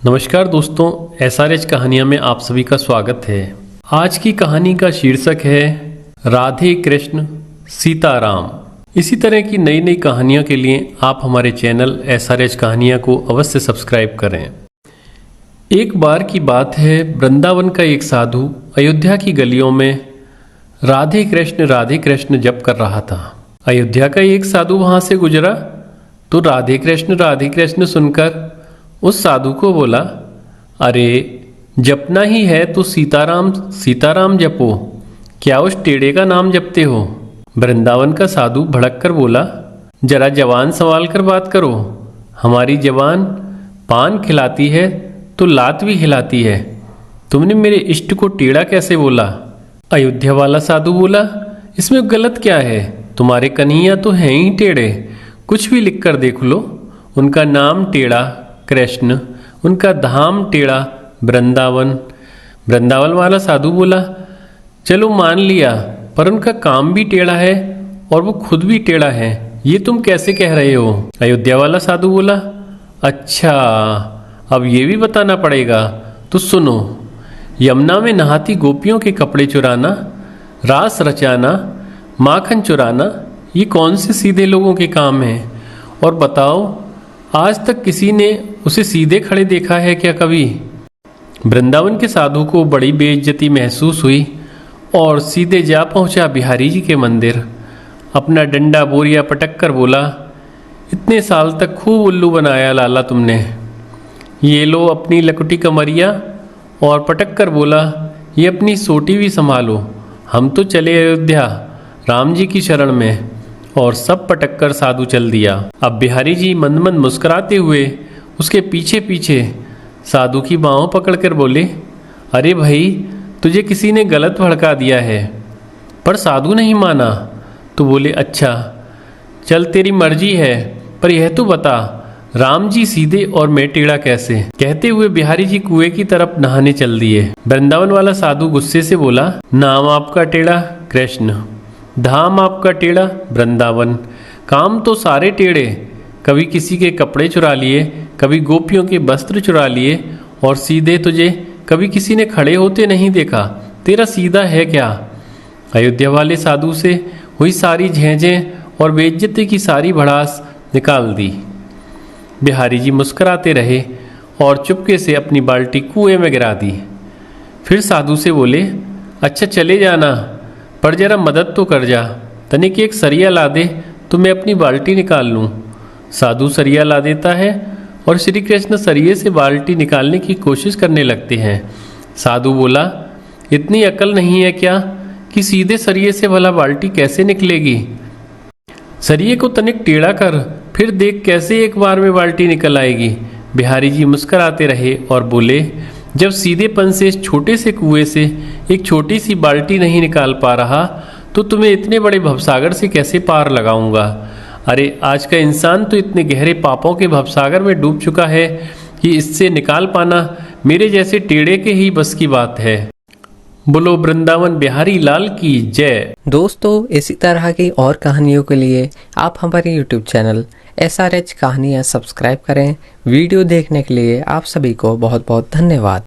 नमस्कार दोस्तों, SRH कहानियाँ में आप सभी का स्वागत है। आज की कहानी का शीर्षक है राधे कृष्ण सीताराम। इसी तरह की नई नई कहानियों के लिए आप हमारे चैनल SRH कहानियाँ को अवश्य सब्सक्राइब करें। एक बार की बात है, वृंदावन का एक साधु अयोध्या की गलियों में राधे कृष्ण जप कर रहा था। अयोध्या का एक साधु वहां से गुजरा तो राधे कृष्ण सुनकर उस साधु को बोला, अरे जपना ही है तो सीताराम सीताराम जपो, क्या उस टेढ़े का नाम जपते हो। वृंदावन का साधु भड़क कर बोला, जरा जवान संभाल कर बात करो, हमारी जवान पान खिलाती है तो लात भी हिलाती है, तुमने मेरे इष्ट को टेढ़ा कैसे बोला। अयोध्या वाला साधु बोला, इसमें गलत क्या है, तुम्हारे कन्हैया तो हैं ही टेढ़े, कुछ भी लिख कर देख लो, उनका नाम टेढ़ा कृष्ण, उनका धाम टेढ़ा वृंदावन। वृंदावन वाला साधु बोला, चलो मान लिया, पर उनका काम भी टेढ़ा है और वो खुद भी टेढ़ा है, ये तुम कैसे कह रहे हो। अयोध्या वाला साधु बोला, अच्छा अब ये भी बताना पड़ेगा, तो सुनो, यमुना में नहाती गोपियों के कपड़े चुराना, रास रचाना, माखन चुराना, ये कौन से सीधे लोगों के काम हैं। और बताओ, आज तक किसी ने उसे सीधे खड़े देखा है क्या कभी। वृंदावन के साधु को बड़ी बेइज्जती महसूस हुई और सीधे जा पहुंचा बिहारी जी के मंदिर। अपना डंडा बोरिया पटक कर बोला, इतने साल तक खूब उल्लू बनाया लाला तुमने, ये लो अपनी लकुटी कमरिया। और पटक कर बोला, ये अपनी सोटी भी संभालो, हम तो चले अयोध्या राम जी की शरण में। और सब पटक कर साधु चल दिया। अब बिहारी जी मंद मंद मुस्कुराते हुए उसके पीछे पीछे साधु की बाहों पकड़कर बोले, अरे भाई तुझे किसी ने गलत भड़का दिया है। पर साधु नहीं माना तो बोले, अच्छा चल तेरी मर्जी है, पर यह तो बता राम जी सीधे और मैं टेढ़ा कैसे। कहते हुए बिहारी जी कुएं की तरफ नहाने चल दिए। वृंदावन वाला साधु गुस्से से बोला, नाम आपका टेढ़ा कृष्ण, धाम आपका टेढ़ा वृंदावन, काम तो सारे टेढ़े, कभी किसी के कपड़े चुरा लिए, कभी गोपियों के वस्त्र चुरा लिए, और सीधे तुझे कभी किसी ने खड़े होते नहीं देखा, तेरा सीधा है क्या। अयोध्या वाले साधु से हुई सारी झेंझें और बेइज्जती की सारी भड़ास निकाल दी। बिहारी जी मुस्कुराते रहे और चुपके से अपनी बाल्टी कुएं में गिरा दी। फिर साधु से बोले, अच्छा चले जाना, पर जरा मदद तो कर जा, तनिक एक सरिया ला दे तो मैं अपनी बाल्टी निकाल लूँ। साधु सरिया ला देता है और श्री कृष्ण सरिये से बाल्टी निकालने की कोशिश करने लगते हैं। साधु बोला, इतनी अकल नहीं है क्या कि सीधे सरिये से भला बाल्टी कैसे निकलेगी। सरिये को तनिक टेढ़ा कर, फिर देख कैसे एक बार में बाल्टी निकल आएगी। बिहारी जी मुस्कुराते रहे और बोले, जब सीधेपन से इस छोटे से कुएं से एक छोटी सी बाल्टी नहीं निकाल पा रहा तो तुम्हें इतने बड़े भवसागर से कैसे पार लगाऊंगा। अरे आज का इंसान तो इतने गहरे पापों के भवसागर में डूब चुका है कि इससे निकाल पाना मेरे जैसे टेढ़े के ही बस की बात है। बोलो वृंदावन बिहारी लाल की जय। दोस्तों, इसी तरह की और कहानियों के लिए आप हमारे YouTube चैनल SRH कहानियाँ सब्सक्राइब करें। वीडियो देखने के लिए आप सभी को बहुत बहुत धन्यवाद।